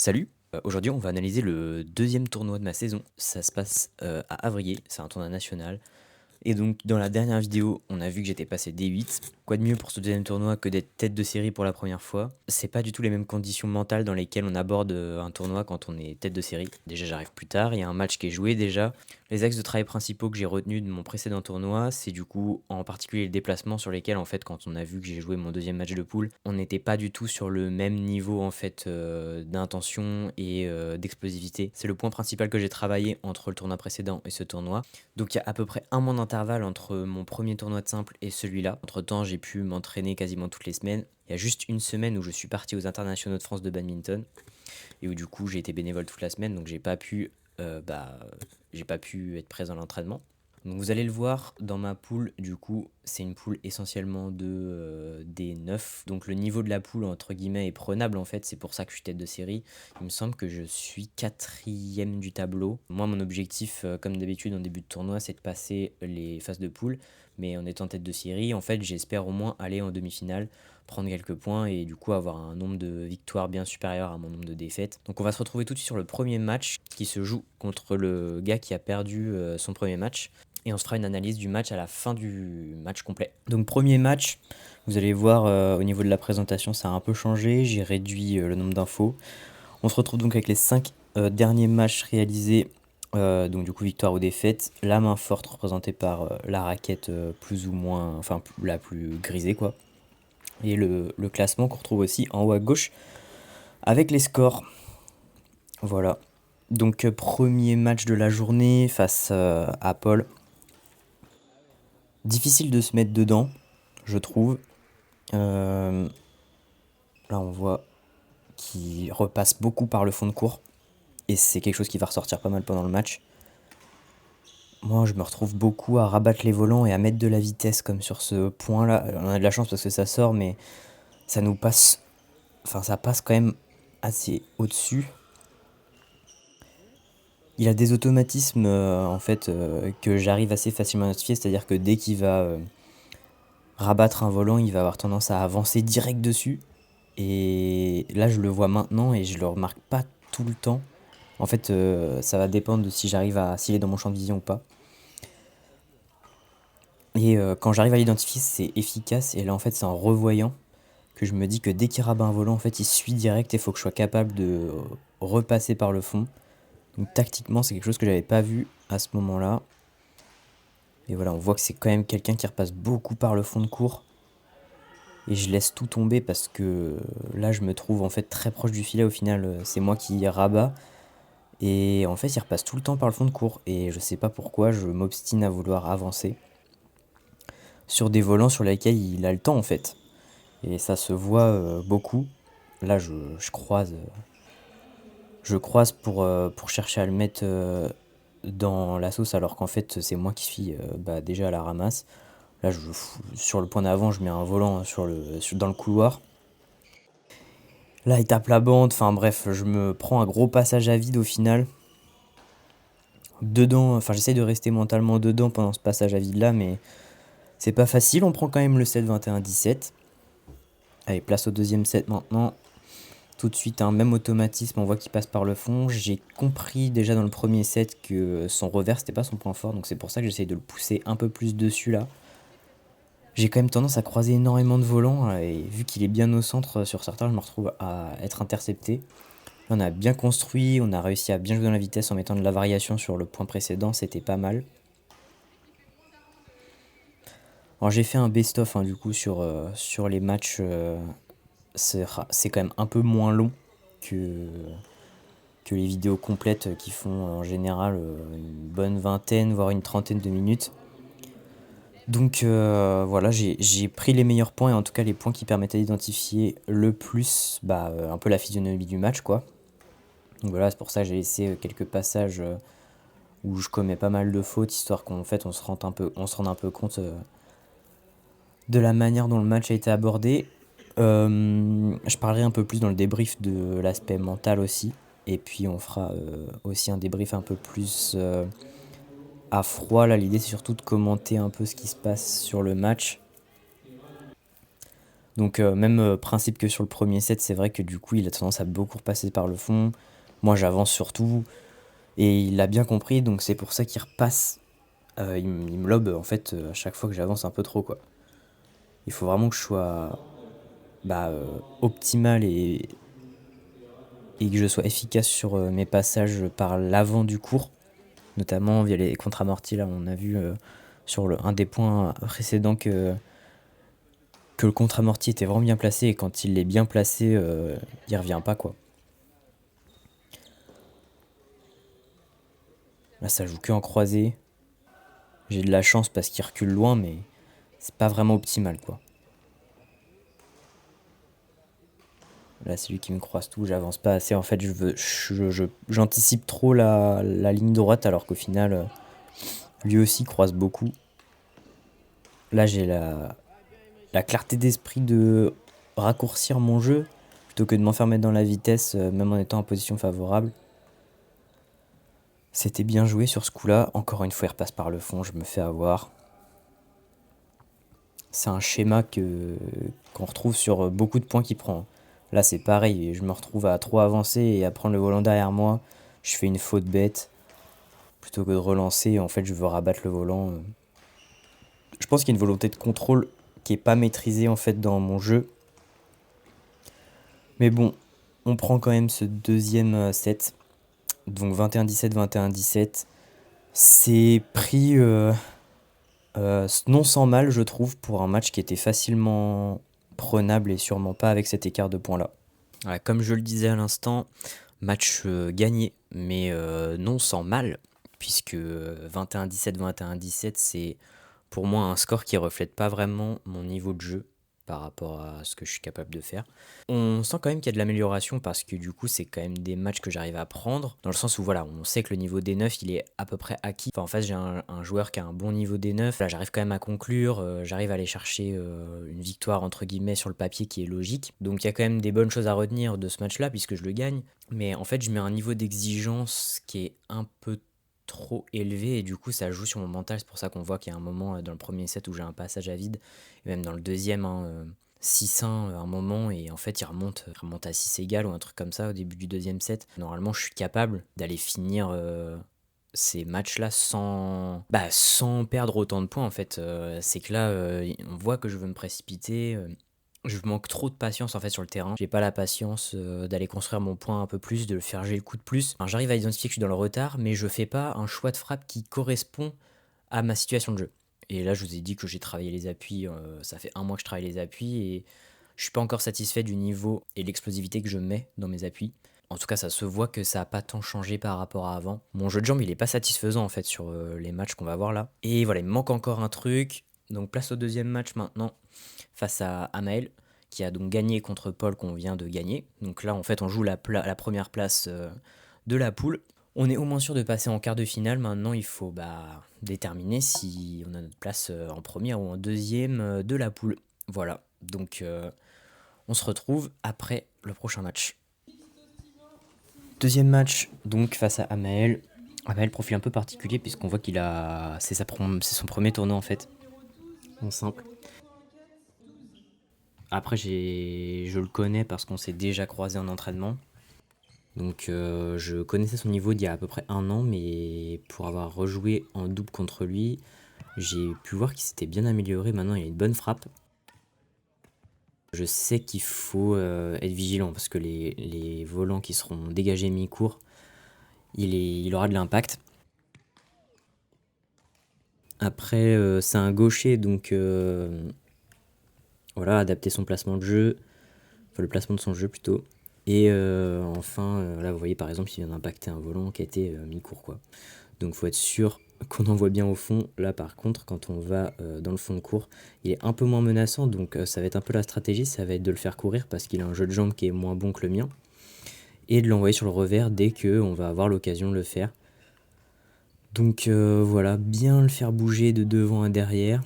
Salut, aujourd'hui on va analyser le deuxième tournoi de ma saison. Ça se passe à Avrier, c'est un tournoi national. Et donc dans la dernière vidéo, on a vu que j'étais passé D8. Quoi de mieux pour ce deuxième tournoi que d'être tête de série pour la première fois? C'est pas du tout les mêmes conditions mentales dans lesquelles on aborde un tournoi quand on est tête de série. Déjà j'arrive plus tard, il y a un match qui est joué déjà. Les axes de travail principaux que j'ai retenus de mon précédent tournoi, c'est du coup en particulier les déplacements sur lesquels en fait quand on a vu que j'ai joué mon deuxième match de poule, on n'était pas du tout sur le même niveau en fait d'intention et d'explosivité. C'est le point principal que j'ai travaillé entre le tournoi précédent et ce tournoi. Donc il y a à peu près un mois d'intervalle entre mon premier tournoi de simple et celui-là. Entre temps, j'ai pu m'entraîner quasiment toutes les semaines. Il y a juste une semaine où je suis parti aux internationaux de France de badminton et où du coup j'ai été bénévole toute la semaine, donc euh, bah, j'ai pas pu être présent à l'entraînement. Donc vous allez le voir dans ma poule, du coup c'est une poule essentiellement de des 9. Donc le niveau de la poule entre guillemets est prenable en fait, c'est pour ça que je suis tête de série. Il me semble que je suis quatrième du tableau. Moi mon objectif comme d'habitude en début de tournoi c'est de passer les phases de poule. Mais en étant tête de série, en fait j'espère au moins aller en demi-finale, prendre quelques points et du coup avoir un nombre de victoires bien supérieur à mon nombre de défaites. Donc on va se retrouver tout de suite sur le premier match qui se joue contre le gars qui a perdu son premier match et on se fera une analyse du match à la fin du match complet. Donc premier match, vous allez voir au niveau de la présentation ça a un peu changé, j'ai réduit le nombre d'infos. On se retrouve donc avec les 5 derniers matchs réalisés, donc du coup victoire ou défaite, la main forte représentée par la raquette plus ou moins, enfin la plus grisée quoi, et le classement qu'on retrouve aussi en haut à gauche avec les scores. Voilà. Donc premier match de la journée face à Paul. Difficile de se mettre dedans, je trouve. Euh, Là, on voit qu'il repasse beaucoup par le fond de cours. Et c'est quelque chose qui va ressortir pas mal pendant le match. Moi, je me retrouve beaucoup à rabattre les volants et à mettre de la vitesse comme sur ce point-là. On a de la chance parce que ça sort, mais ça nous passe. Enfin, ça passe quand même assez au-dessus. Il a des automatismes en fait que j'arrive assez facilement à identifier, c'est-à-dire que dès qu'il va rabattre un volant, il va avoir tendance à avancer direct dessus. Et là, je le vois maintenant et je le remarque pas tout le temps. En fait, ça va dépendre de si j'arrive à s'il est dans mon champ de vision ou pas. Et quand j'arrive à l'identifier, c'est efficace. Et là, en fait, c'est en revoyant que je me dis que dès qu'il rabat un volant, en fait, il suit direct et il faut que je sois capable de repasser par le fond. Donc tactiquement, c'est quelque chose que j'avais pas vu à ce moment-là. Et voilà, on voit que c'est quand même quelqu'un qui repasse beaucoup par le fond de cours. Et je laisse tout tomber parce que là, je me trouve en fait très proche du filet. Au final, c'est moi qui rabats. Et en fait, il repasse tout le temps par le fond de cours. Et je sais pas pourquoi, je m'obstine à vouloir avancer sur des volants sur lesquels il a le temps en fait. Et ça se voit beaucoup. Là, je croise pour chercher à le mettre dans la sauce alors qu'en fait, c'est moi qui suis déjà à la ramasse. Là, sur le point d'avant, je mets un volant dans le couloir. Là, il tape la bande. Enfin bref, je me prends un gros passage à vide au final. Dedans, enfin, j'essaie de rester mentalement dedans pendant ce passage à vide là, mais c'est pas facile. On prend quand même le set 21-17. Allez, place au deuxième set maintenant. Tout de suite, un même automatisme, on voit qu'il passe par le fond. J'ai compris déjà dans le premier set que son revers, c'était pas son point fort, donc c'est pour ça que j'essaye de le pousser un peu plus dessus là. J'ai quand même tendance à croiser énormément de volants, et vu qu'il est bien au centre sur certains, je me retrouve à être intercepté. Là, on a bien construit, on a réussi à bien jouer dans la vitesse en mettant de la variation sur le point précédent, c'était pas mal. Alors j'ai fait un best-of du coup sur les matchs, c'est quand même un peu moins long que, que les vidéos complètes qui font en général une bonne vingtaine, voire une trentaine de minutes. Donc voilà, j'ai pris les meilleurs points et en tout cas les points qui permettaient d'identifier le plus un peu la physionomie du match quoi. Donc voilà, c'est pour ça que j'ai laissé quelques passages où je commets pas mal de fautes, histoire qu'en fait on se rende un peu compte de la manière dont le match a été abordé. Je parlerai un peu plus dans le débrief de l'aspect mental aussi. Et puis on fera aussi un débrief un peu plus à froid. Là, l'idée c'est surtout de commenter un peu ce qui se passe sur le match. Donc même principe que sur le premier set, c'est vrai que du coup il a tendance à beaucoup repasser par le fond. Moi j'avance surtout et il l'a bien compris, donc c'est pour ça qu'il repasse. Il me lobe en fait à chaque fois que j'avance un peu trop quoi. Il faut vraiment que je sois optimal et que je sois efficace sur mes passages par l'avant du cours, notamment via les contre-amortis. Là on a vu sur un des points précédents que le contre-amorti était vraiment bien placé et quand il est bien placé, il revient pas quoi. Là ça joue que en croisé. J'ai de la chance parce qu'il recule loin mais c'est pas vraiment optimal quoi. Là c'est lui qui me croise tout, j'avance pas assez en fait, j'anticipe trop la ligne droite alors qu'au final lui aussi croise beaucoup. Là j'ai la clarté d'esprit de raccourcir mon jeu plutôt que de m'enfermer dans la vitesse même en étant en position favorable. C'était bien joué sur ce coup-là. Encore une fois, il repasse par le fond, je me fais avoir. C'est un schéma qu'on retrouve sur beaucoup de points qu'il prend. Là, c'est pareil, je me retrouve à trop avancer et à prendre le volant derrière moi. Je fais une faute bête. Plutôt que de relancer, en fait, je veux rabattre le volant. Je pense qu'il y a une volonté de contrôle qui est pas maîtrisée en fait dans mon jeu. Mais bon, on prend quand même ce deuxième set. Donc 21-17, 21-17. C'est pris non sans mal, je trouve, pour un match qui était facilement prenable et sûrement pas avec cet écart de points-là. Ouais, comme je le disais à l'instant, match gagné, mais non sans mal, puisque 21-17, 21-17, c'est pour moi un score qui reflète pas vraiment mon niveau de jeu par rapport à ce que je suis capable de faire. On sent quand même qu'il y a de l'amélioration parce que du coup c'est quand même des matchs que j'arrive à prendre, dans le sens où voilà, on sait que le niveau D9 il est à peu près acquis. Enfin, en face j'ai un joueur qui a un bon niveau D9, là j'arrive quand même à conclure, j'arrive à aller chercher une victoire entre guillemets sur le papier qui est logique. Donc il y a quand même des bonnes choses à retenir de ce match là puisque je le gagne, mais en fait je mets un niveau d'exigence qui est un peu trop élevé et du coup ça joue sur mon mental. C'est pour ça qu'on voit qu'il y a un moment dans le premier set où j'ai un passage à vide et même dans le deuxième 6-1 à un moment et en fait il remonte à 6 égal ou un truc comme ça au début du deuxième set. Normalement je suis capable d'aller finir ces matchs-là sans perdre autant de points en fait. C'est que là on voit que je veux me précipiter. Je manque trop de patience en fait sur le terrain. J'ai pas la patience d'aller construire mon point un peu plus, de le faire j'ai le coup de plus. Enfin, j'arrive à identifier que je suis dans le retard, mais je fais pas un choix de frappe qui correspond à ma situation de jeu. Et là, je vous ai dit que j'ai travaillé les appuis, ça fait un mois que je travaille les appuis et je suis pas encore satisfait du niveau et de l'explosivité que je mets dans mes appuis. En tout cas, ça se voit que ça a pas tant changé par rapport à avant. Mon jeu de jambes, il est pas satisfaisant en fait sur les matchs qu'on va voir là. Et voilà, il me manque encore un truc. Donc place au deuxième match maintenant face à Amael qui a donc gagné contre Paul qu'on vient de gagner. Donc là, en fait, on joue la première place de la poule. On est au moins sûr de passer en quart de finale. Maintenant, il faut déterminer si on a notre place en première ou en deuxième de la poule. Voilà. Donc, on se retrouve après le prochain match. Deuxième match, donc face à Amael. Amael, profil un peu particulier puisqu'on voit qu'il a, c'est son premier tournoi en fait, en simple. Après, je le connais parce qu'on s'est déjà croisé en entraînement. Donc je connaissais son niveau d'il y a à peu près un an, mais pour avoir rejoué en double contre lui, j'ai pu voir qu'il s'était bien amélioré. Maintenant, il a une bonne frappe. Je sais qu'il faut être vigilant parce que les volants qui seront dégagés mi-court, il aura de l'impact. Après, c'est un gaucher, donc voilà, adapter son placement de jeu, enfin le placement de son jeu plutôt. Et enfin, là vous voyez par exemple, il vient d'impacter un volant qui a été mi-court quoi. Donc faut être sûr qu'on envoie bien au fond. Là par contre, quand on va dans le fond de cours, il est un peu moins menaçant, donc ça va être un peu la stratégie, ça va être de le faire courir parce qu'il a un jeu de jambes qui est moins bon que le mien. Et de l'envoyer sur le revers dès qu'on va avoir l'occasion de le faire. Donc voilà, bien le faire bouger de devant à derrière.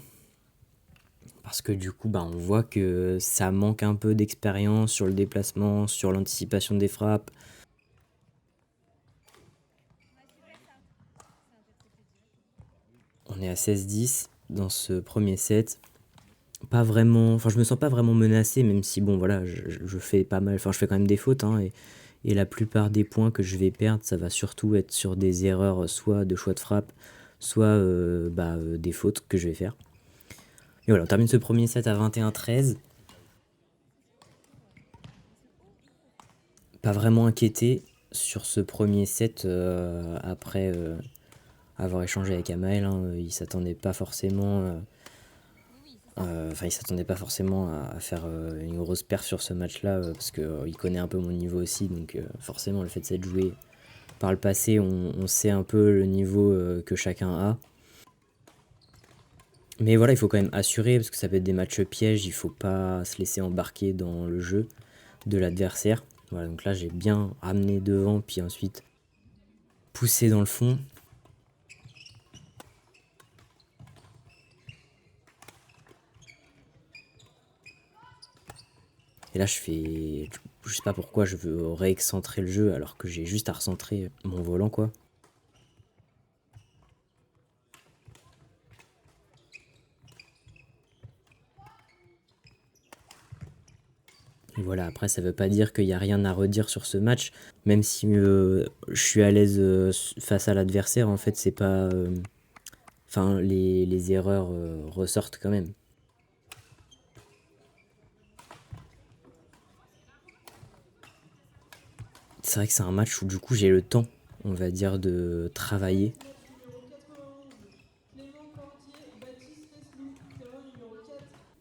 Parce que du coup, on voit que ça manque un peu d'expérience sur le déplacement, sur l'anticipation des frappes. On est à 16-10 dans ce premier set. pas vraiment, enfin je me sens pas vraiment menacé, même si bon voilà, je fais pas mal, enfin je fais quand même des fautes, hein, et la plupart des points que je vais perdre, ça va surtout être sur des erreurs, soit de choix de frappe, soit des fautes que je vais faire. Et voilà, on termine ce premier set à 21-13. Pas vraiment inquiété sur ce premier set après avoir échangé avec Amael, hein, il s'attendait pas forcément. Enfin, il s'attendait pas forcément à faire une grosse perf sur ce match-là, parce qu'il connaît un peu mon niveau aussi, donc forcément le fait de s'être joué par le passé, on sait un peu le niveau que chacun a. Mais voilà, il faut quand même assurer, parce que ça peut être des matchs pièges, il faut pas se laisser embarquer dans le jeu de l'adversaire. Voilà, donc là j'ai bien ramené devant, puis ensuite poussé dans le fond. Et là, je sais pas pourquoi je veux réexcentrer le jeu alors que j'ai juste à recentrer mon volant, quoi. Et voilà, après, ça veut pas dire qu'il y a rien à redire sur ce match, même si je suis à l'aise face à l'adversaire, en fait, c'est pas. Enfin, les erreurs ressortent quand même. C'est vrai que c'est un match où, du coup, j'ai le temps, on va dire, de travailler.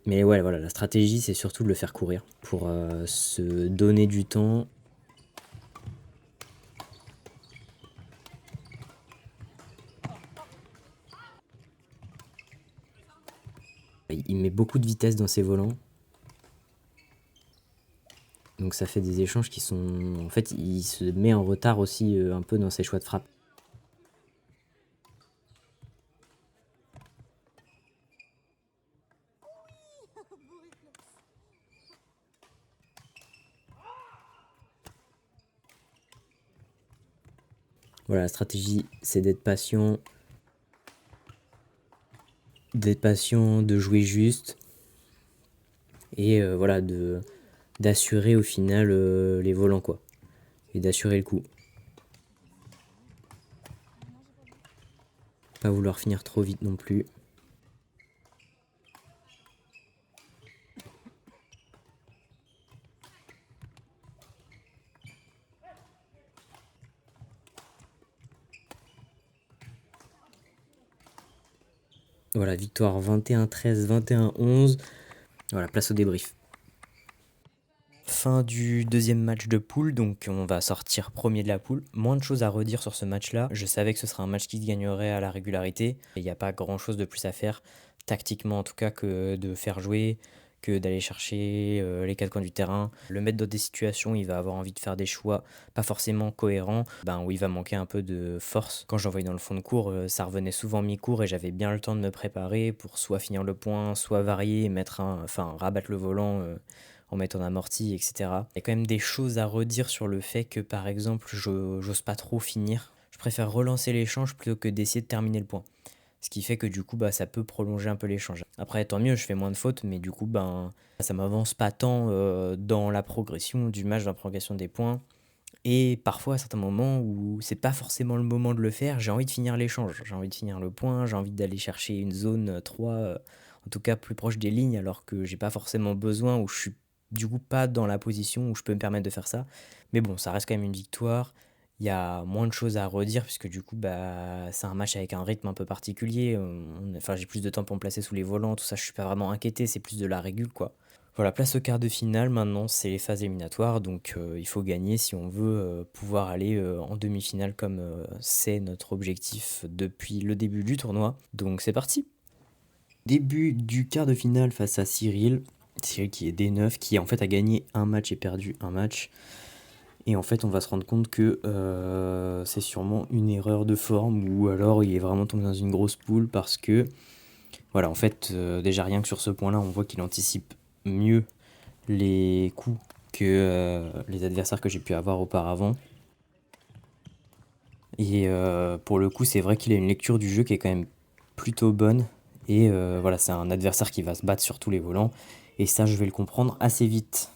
Mais ouais, voilà, la stratégie, c'est surtout de le faire courir pour se donner du temps. Il met beaucoup de vitesse dans ses volants. Donc ça fait des échanges qui sont... En fait, il se met en retard aussi un peu dans ses choix de frappe. Voilà, la stratégie, c'est d'être patient, de jouer juste, et voilà, d'assurer au final les volants, quoi. Et d'assurer le coup. Pas vouloir finir trop vite non plus. Voilà, victoire 21-13, 21-11. Voilà, place au débrief. Fin du deuxième match de poule, donc on va sortir premier de la poule. Moins de choses à redire sur ce match-là. Je savais que ce serait un match qui se gagnerait à la régularité. Il n'y a pas grand-chose de plus à faire, tactiquement en tout cas, que de faire jouer, que d'aller chercher les quatre coins du terrain. Le mettre dans des situations, il va avoir envie de faire des choix pas forcément cohérents, où il va manquer un peu de force. Quand j'envoyais dans le fond de cours, ça revenait souvent mi-cours et j'avais bien le temps de me préparer pour soit finir le point, soit varier, rabattre le volant en mettant amorti, etc. Il y a quand même des choses à redire sur le fait que, par exemple, j'ose pas trop finir. Je préfère relancer l'échange plutôt que d'essayer de terminer le point. Ce qui fait que du coup, ça peut prolonger un peu l'échange. Après, tant mieux, je fais moins de fautes, mais du coup, ça m'avance pas tant dans la progression du match, dans la progression des points. Et parfois, à certains moments où c'est pas forcément le moment de le faire, j'ai envie de finir l'échange. J'ai envie de finir le point, j'ai envie d'aller chercher une zone 3, en tout cas plus proche des lignes, alors que j'ai pas forcément besoin, ou je suis du coup pas dans la position où je peux me permettre de faire ça. Mais bon, ça reste quand même une victoire. Il y a moins de choses à redire, puisque du coup, c'est un match avec un rythme un peu particulier. Enfin, j'ai plus de temps pour me placer sous les volants, tout ça, je suis pas vraiment inquiété, c'est plus de la régule, quoi. Voilà, place au quart de finale, maintenant c'est les phases éliminatoires, donc il faut gagner si on veut pouvoir aller en demi-finale comme c'est notre objectif depuis le début du tournoi. Donc c'est parti. Début du quart de finale face à Cyril. Cyril qui est D9, qui en fait a gagné un match et perdu un match. Et en fait on va se rendre compte que c'est sûrement une erreur de forme, ou alors il est vraiment tombé dans une grosse poule, parce que voilà, en fait déjà rien que sur ce point là on voit qu'il anticipe mieux les coups que les adversaires que j'ai pu avoir auparavant. Et pour le coup, c'est vrai qu'il a une lecture du jeu qui est quand même plutôt bonne. Et voilà, c'est un adversaire qui va se battre sur tous les volants. Et ça, je vais le comprendre assez vite.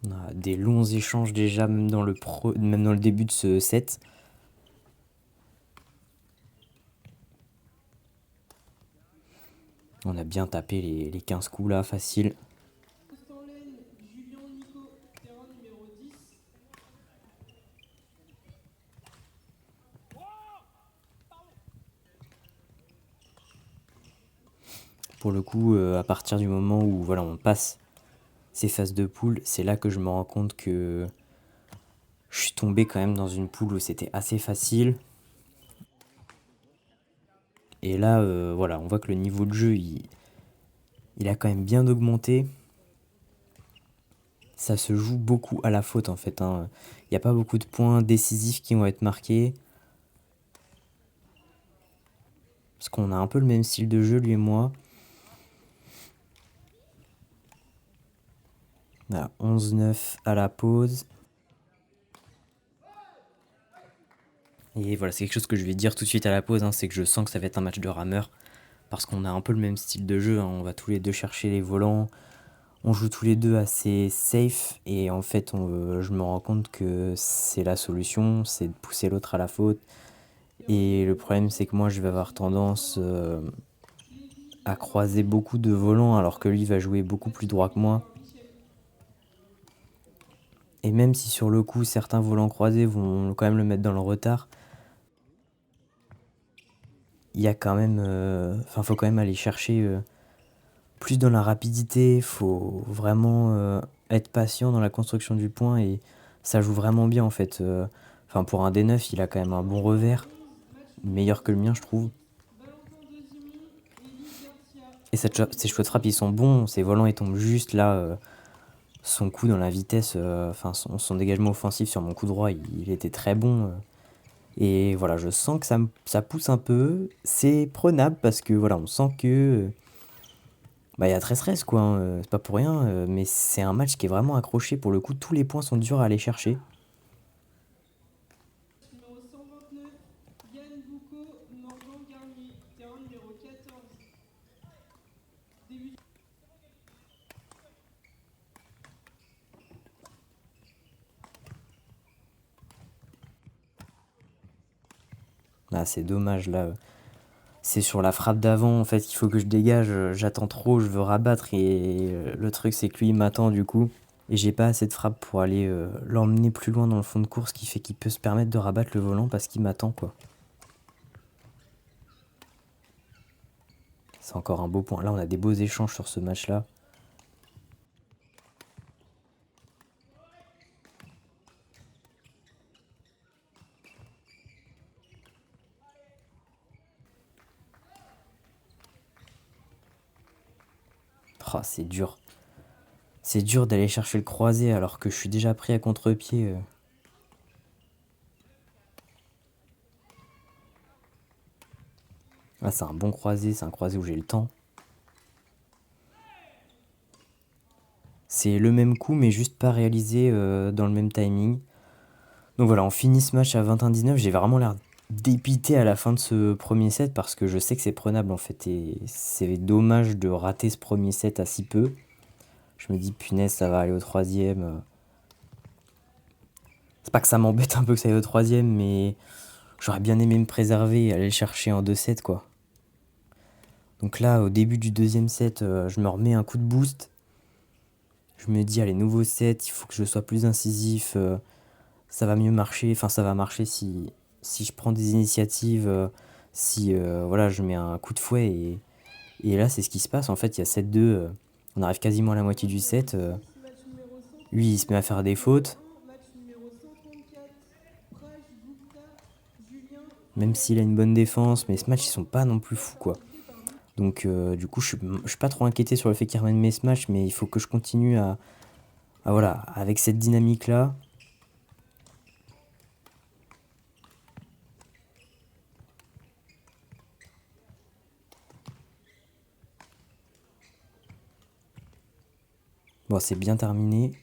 On a des longs échanges déjà, même dans le début de ce set. On a bien tapé les 15 coups là, facile. Pour le coup, à partir du moment où voilà, on passe ces phases de poule, c'est là que je me rends compte que je suis tombé quand même dans une poule où c'était assez facile. Et là, voilà, on voit que le niveau de jeu, il a quand même bien augmenté. Ça se joue beaucoup à la faute en fait, hein. Il n'y a pas beaucoup de points décisifs qui vont être marqués. Parce qu'on a un peu le même style de jeu, lui et moi. On a 11-9 à la pause. Et voilà, c'est quelque chose que je vais dire tout de suite à la pause, hein, c'est que je sens que ça va être un match de rameur. Parce qu'on a un peu le même style de jeu, hein. On va tous les deux chercher les volants. On joue tous les deux assez safe. Et en fait, je me rends compte que c'est la solution, c'est de pousser l'autre à la faute. Et le problème, c'est que moi, je vais avoir tendance à croiser beaucoup de volants alors que lui va jouer beaucoup plus droit que moi. Et même si sur le coup, certains volants croisés vont quand même le mettre dans le retard, il y a quand même. Enfin, faut quand même aller chercher plus dans la rapidité. Faut vraiment être patient dans la construction du point et ça joue vraiment bien en fait. Enfin, pour un D9, il a quand même un bon revers, meilleur que le mien, je trouve. Et ses choix de frappe, ils sont bons. Ses volants, ils tombent juste là. Son coup dans la vitesse, enfin son dégagement offensif sur mon coup droit, il était très bon. Et voilà, je sens que ça pousse un peu. C'est prenable parce que voilà, on sent que bah, il y a 13-13 quoi, hein, c'est pas pour rien. Mais c'est un match qui est vraiment accroché. Pour le coup, tous les points sont durs à aller chercher. Ah, c'est dommage là. C'est sur la frappe d'avant en fait qu'il faut que je dégage. J'attends trop, je veux rabattre et le truc c'est que lui il m'attend du coup. Et j'ai pas assez de frappe pour aller l'emmener plus loin dans le fond de course, qui fait qu'il peut se permettre de rabattre le volant parce qu'il m'attend quoi. C'est encore un beau point. Là, on a des beaux échanges sur ce match-là. Oh, c'est dur. C'est dur d'aller chercher le croisé alors que je suis déjà pris à contre-pied. Là, c'est un bon croisé, c'est un croisé où j'ai le temps. C'est le même coup, mais juste pas réalisé dans le même timing. Donc voilà, on finit ce match à 21-19. J'ai vraiment l'air dépité à la fin de ce premier set parce que je sais que c'est prenable en fait. Et c'est dommage de rater ce premier set à si peu. Je me dis, punaise, ça va aller au troisième. C'est pas que ça m'embête un peu que ça aille au troisième, mais j'aurais bien aimé me préserver et aller le chercher en 2 sets, quoi. Donc là, au début du deuxième set, je me remets un coup de boost. Je me dis, allez, nouveau set, il faut que je sois plus incisif. Ça va mieux marcher. Enfin, ça va marcher si je prends des initiatives, si voilà, je mets un coup de fouet. Et là, c'est ce qui se passe. En fait, il y a 7-2. On arrive quasiment à la moitié du set. Lui, il se met à faire des fautes. Même s'il a une bonne défense. Mais ce match, ils sont pas non plus fous, quoi. Donc du coup, je suis pas trop inquiété sur le fait qu'il remette mes smash, mais il faut que je continue voilà, avec cette dynamique-là. Bon, c'est bien terminé.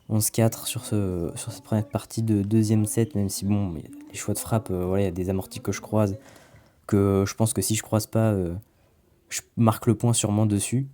11-4 sur cette première partie de deuxième set, même si bon, les choix de frappe, voilà, il y a des amortis que je croise, que je pense que si je croise pas, je marque le point sûrement dessus.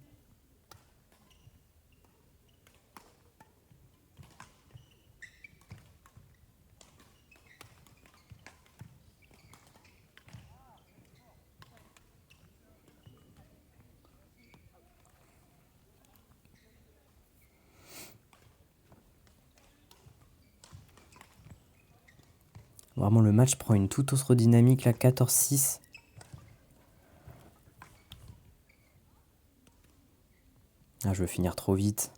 Vraiment, le match prend une toute autre dynamique là, 14-6. Ah, je veux finir trop vite.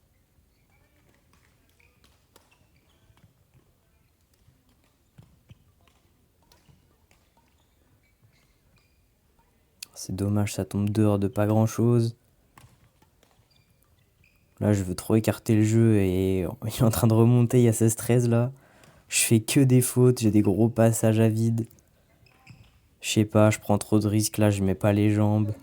C'est dommage, ça tombe dehors de pas grand chose. Là, je veux trop écarter le jeu et il est en train de remonter, il y a 16-13 là. Je fais que des fautes, j'ai des gros passages à vide. Je sais pas, je prends trop de risques là, je mets pas les jambes.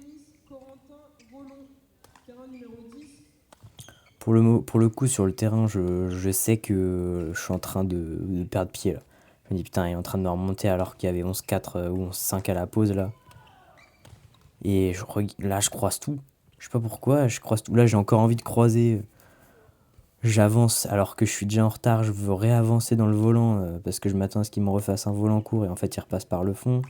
Pour le coup, sur le terrain, je sais que je suis en train de perdre pied là. Je me dis putain, il est en train de me remonter alors qu'il y avait 11-4 ou 11-5 à la pause là. Et là, je croise tout. Je sais pas pourquoi, je croise tout. Là, j'ai encore envie de croiser. J'avance alors que je suis déjà en retard. Je veux réavancer dans le volant parce que je m'attends à ce qu'il me refasse un volant court et en fait, il repasse par le fond.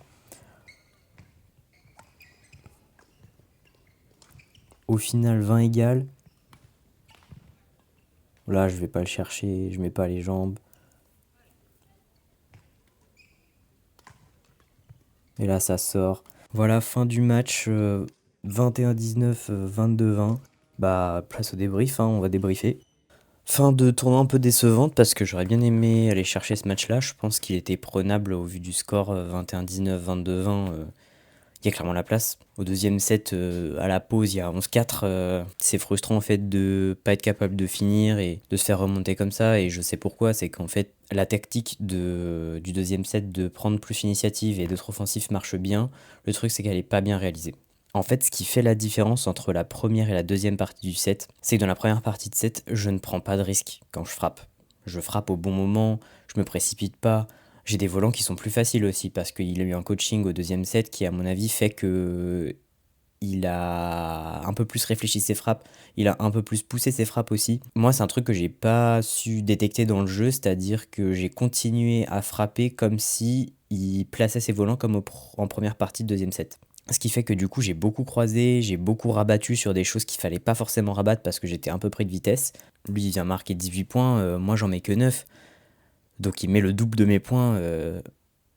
Au final, 20 égales. Là, je vais pas le chercher, je mets pas les jambes. Et là, ça sort. Voilà, fin du match. 21-19, 22-20. Bah, place au débrief, hein, on va débriefer. Fin de tournoi un peu décevante parce que j'aurais bien aimé aller chercher ce match-là. Je pense qu'il était prenable au vu du score 21-19, 22-20. Il y a clairement la place. Au deuxième set, à la pause, il y a 11-4. C'est frustrant en fait de pas être capable de finir et de se faire remonter comme ça. Et je sais pourquoi, c'est qu'en fait la tactique du deuxième set de prendre plus l'initiative et d'être offensif marche bien. Le truc c'est qu'elle est pas bien réalisée. En fait, ce qui fait la différence entre la première et la deuxième partie du set, c'est que dans la première partie de set, je ne prends pas de risque quand je frappe. Je frappe au bon moment, je me précipite pas. J'ai des volants qui sont plus faciles aussi parce qu'il a eu un coaching au deuxième set qui, à mon avis, fait que il a un peu plus réfléchi ses frappes, il a un peu plus poussé ses frappes aussi. Moi, c'est un truc que j'ai pas su détecter dans le jeu, c'est-à-dire que j'ai continué à frapper comme si il plaçait ses volants comme en première partie de deuxième set. Ce qui fait que du coup, j'ai beaucoup croisé, j'ai beaucoup rabattu sur des choses qu'il fallait pas forcément rabattre parce que j'étais un peu pris de vitesse. Lui, il vient marquer 18 points, moi j'en mets que 9. Donc il met le double de mes points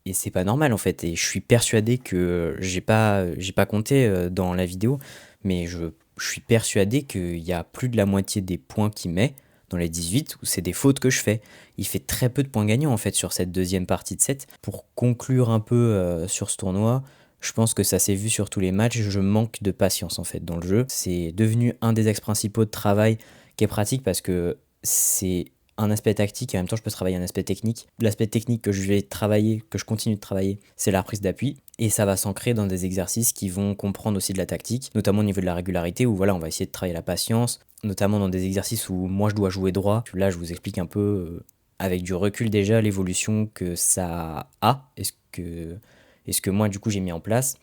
et c'est pas normal en fait. Et je suis persuadé que j'ai pas compté dans la vidéo, mais je suis persuadé qu'il y a plus de la moitié des points qu'il met dans les 18 où c'est des fautes que je fais. Il fait très peu de points gagnants en fait sur cette deuxième partie de set. Pour conclure un peu sur ce tournoi, je pense que ça s'est vu sur tous les matchs. Je manque de patience en fait dans le jeu. C'est devenu un des axes principaux de travail qui est pratique parce que c'est un aspect tactique et en même temps je peux travailler un aspect technique. L'aspect technique que je vais travailler, que je continue de travailler, c'est la reprise d'appui et ça va s'ancrer dans des exercices qui vont comprendre aussi de la tactique, notamment au niveau de la régularité où voilà, on va essayer de travailler la patience, notamment dans des exercices où moi je dois jouer droit. Là, je vous explique un peu avec du recul déjà l'évolution que ça a est-ce que moi du coup j'ai mis en place.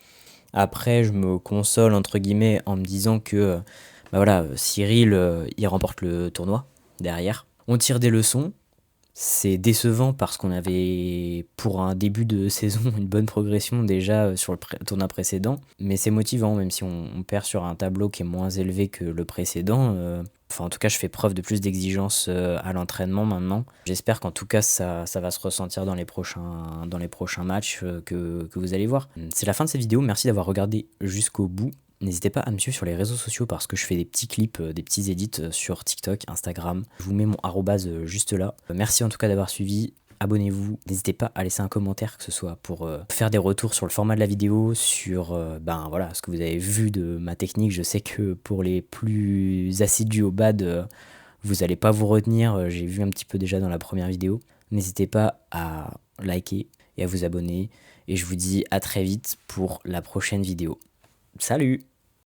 Après, je me console entre guillemets en me disant que bah voilà, Cyril il remporte le tournoi derrière. On tire des leçons. C'est décevant parce qu'on avait, pour un début de saison, une bonne progression déjà sur le tournoi précédent. Mais c'est motivant, même si on perd sur un tableau qui est moins élevé que le précédent. Enfin, en tout cas, je fais preuve de plus d'exigence à l'entraînement maintenant. J'espère qu'en tout cas, ça va se ressentir dans les prochains matchs que vous allez voir. C'est la fin de cette vidéo. Merci d'avoir regardé jusqu'au bout. N'hésitez pas à me suivre sur les réseaux sociaux parce que je fais des petits clips, des petits edits sur TikTok, Instagram. Je vous mets mon arrobase juste là. Merci en tout cas d'avoir suivi. Abonnez-vous. N'hésitez pas à laisser un commentaire, que ce soit pour faire des retours sur le format de la vidéo, sur ben voilà, ce que vous avez vu de ma technique. Je sais que pour les plus assidus au bad, vous n'allez pas vous retenir. J'ai vu un petit peu déjà dans la première vidéo. N'hésitez pas à liker et à vous abonner. Et je vous dis à très vite pour la prochaine vidéo. Salut!